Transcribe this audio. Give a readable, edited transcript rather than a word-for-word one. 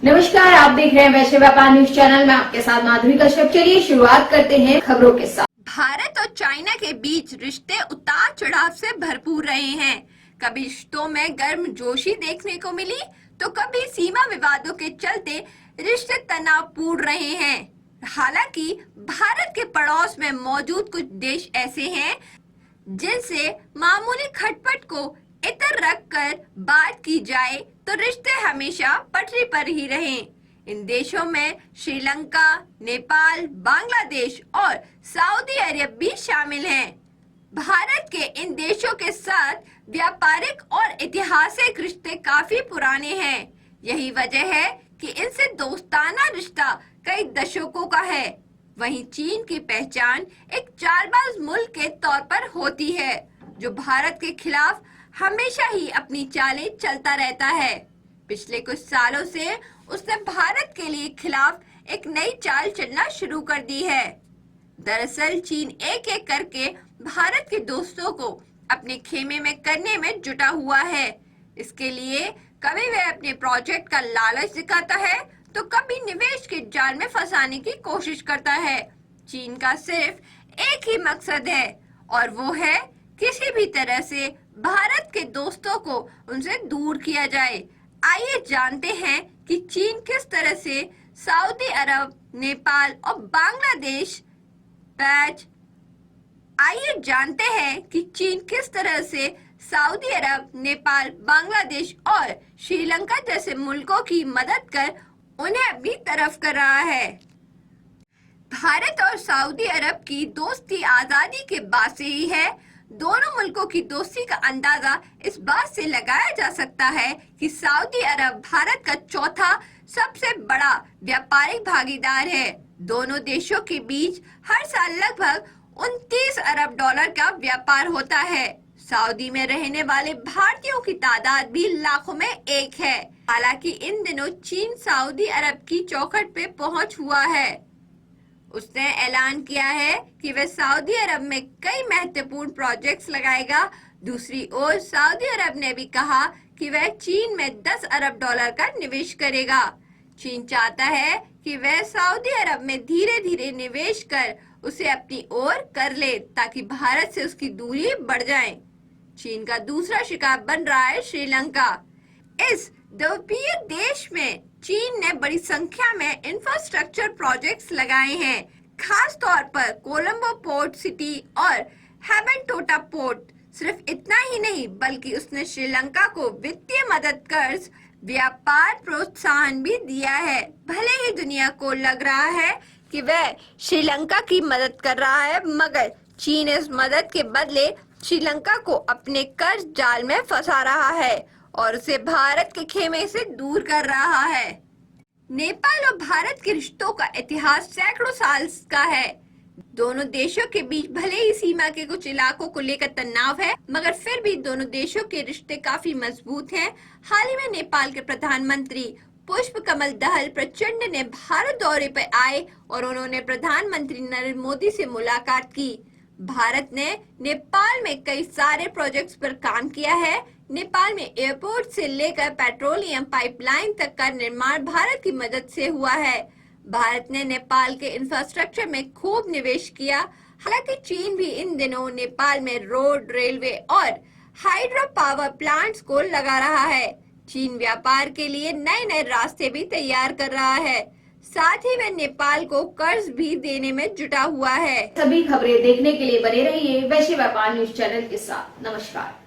नमस्कार, आप देख रहे हैं वैश्य व्यापार न्यूज चैनल में। आपके साथ माधुरी कश्यप। चलिए शुरुआत करते हैं खबरों के साथ। भारत और चाइना के बीच रिश्ते उतार चढ़ाव से भरपूर रहे हैं। कभी रिश्तों में गर्मजोशी देखने को मिली तो कभी सीमा विवादों के चलते रिश्ते तनावपूर्ण रहे हैं। हालांकि भारत के पड़ोस में मौजूद कुछ देश ऐसे हैं जिनसे मामूली खटपट को इतर रखकर बात की जाए तो रिश्ते हमेशा पटरी पर ही रहें। इन देशों में श्रीलंका, नेपाल, बांग्लादेश और सऊदी अरब भी शामिल हैं। भारत के इन देशों के साथ व्यापारिक और ऐतिहासिक रिश्ते काफी पुराने हैं। यही वजह है कि इनसे दोस्ताना रिश्ता कई दशकों का है। वहीं चीन की पहचान एक चालबाज मुल्क के तौर पर होती है, जो भारत के खिलाफ हमेशा ही अपनी चालें चलता रहता है। पिछले कुछ सालों से उसने भारत के लिए खिलाफ एक नई चाल चलना शुरू कर दी है। दरअसल चीन एक एक करके भारत के दोस्तों को अपने खेमे में करने में जुटा हुआ है। इसके लिए कभी वह अपने प्रोजेक्ट का लालच दिखाता है तो कभी निवेश के जाल में फंसाने की कोशिश करता है। चीन का सिर्फ एक ही मकसद है और वो है किसी भी तरह से भारत के दोस्तों को उनसे दूर किया जाए। आइए जानते हैं कि चीन किस तरह से सऊदी अरब, नेपाल और बांग्लादेश आइए जानते हैं कि चीन किस तरह से सऊदी अरब, नेपाल, बांग्लादेश और श्रीलंका जैसे मुल्कों की मदद कर उन्हें अपनी तरफ कर रहा है। भारत और सऊदी अरब की दोस्ती आजादी के बाद से ही है। दोनों मुल्कों की दोस्ती का अंदाजा इस बात से लगाया जा सकता है कि सऊदी अरब भारत का चौथा सबसे बड़ा व्यापारिक भागीदार है। दोनों देशों के बीच हर साल लगभग 29 अरब डॉलर का व्यापार होता है। सऊदी में रहने वाले भारतीयों की तादाद भी लाखों में एक है। हालांकि इन दिनों चीन सऊदी अरब की चौखट पे पहुंच हुआ है। उसने ऐलान किया है कि वह सऊदी अरब में कई महत्वपूर्ण प्रोजेक्ट्स लगाएगा। दूसरी ओर सऊदी अरब ने भी कहा कि वह चीन में 10 अरब डॉलर का निवेश करेगा। चीन चाहता है कि वह सऊदी अरब में धीरे धीरे निवेश कर उसे अपनी ओर कर ले ताकि भारत से उसकी दूरी बढ़ जाए। चीन का दूसरा शिकार बन रहा है श्रीलंका। इस द्वीपीय देश में चीन ने बड़ी संख्या में इंफ्रास्ट्रक्चर प्रोजेक्ट्स लगाए हैं, खास तौर पर कोलंबो पोर्ट सिटी और हैबनटोटा पोर्ट। सिर्फ इतना ही नहीं बल्कि उसने श्रीलंका को वित्तीय मदद, कर्ज, व्यापार प्रोत्साहन भी दिया है। भले ही दुनिया को लग रहा है कि वह श्रीलंका की मदद कर रहा है, मगर चीन इस मदद के बदले श्रीलंका को अपने कर्ज जाल में फंसा रहा है और उसे भारत के खेमे से दूर कर रहा है। नेपाल और भारत के रिश्तों का इतिहास सैकड़ों साल का है। दोनों देशों के बीच भले ही सीमा के कुछ इलाकों को लेकर तनाव है, मगर फिर भी दोनों देशों के रिश्ते काफी मजबूत हैं। हाल ही में नेपाल के प्रधानमंत्री पुष्प कमल दहल प्रचंड ने भारत दौरे पर आए और उन्होंने प्रधानमंत्री नरेंद्र मोदी से मुलाकात की। भारत ने नेपाल में कई सारे प्रोजेक्ट्स पर काम किया है। नेपाल में एयरपोर्ट से लेकर पेट्रोलियम पाइपलाइन तक का निर्माण भारत की मदद से हुआ है। भारत ने नेपाल के इंफ्रास्ट्रक्चर में खूब निवेश किया। हालांकि चीन भी इन दिनों नेपाल में रोड, रेलवे और हाइड्रो पावर प्लांट्स को लगा रहा है। चीन व्यापार के लिए नए नए रास्ते भी तैयार कर रहा है। साथ ही वह नेपाल को कर्ज भी देने में जुटा हुआ है। सभी खबरें देखने के लिए बने रहिए वैश्य व्यापार न्यूज चैनल के साथ। नमस्कार।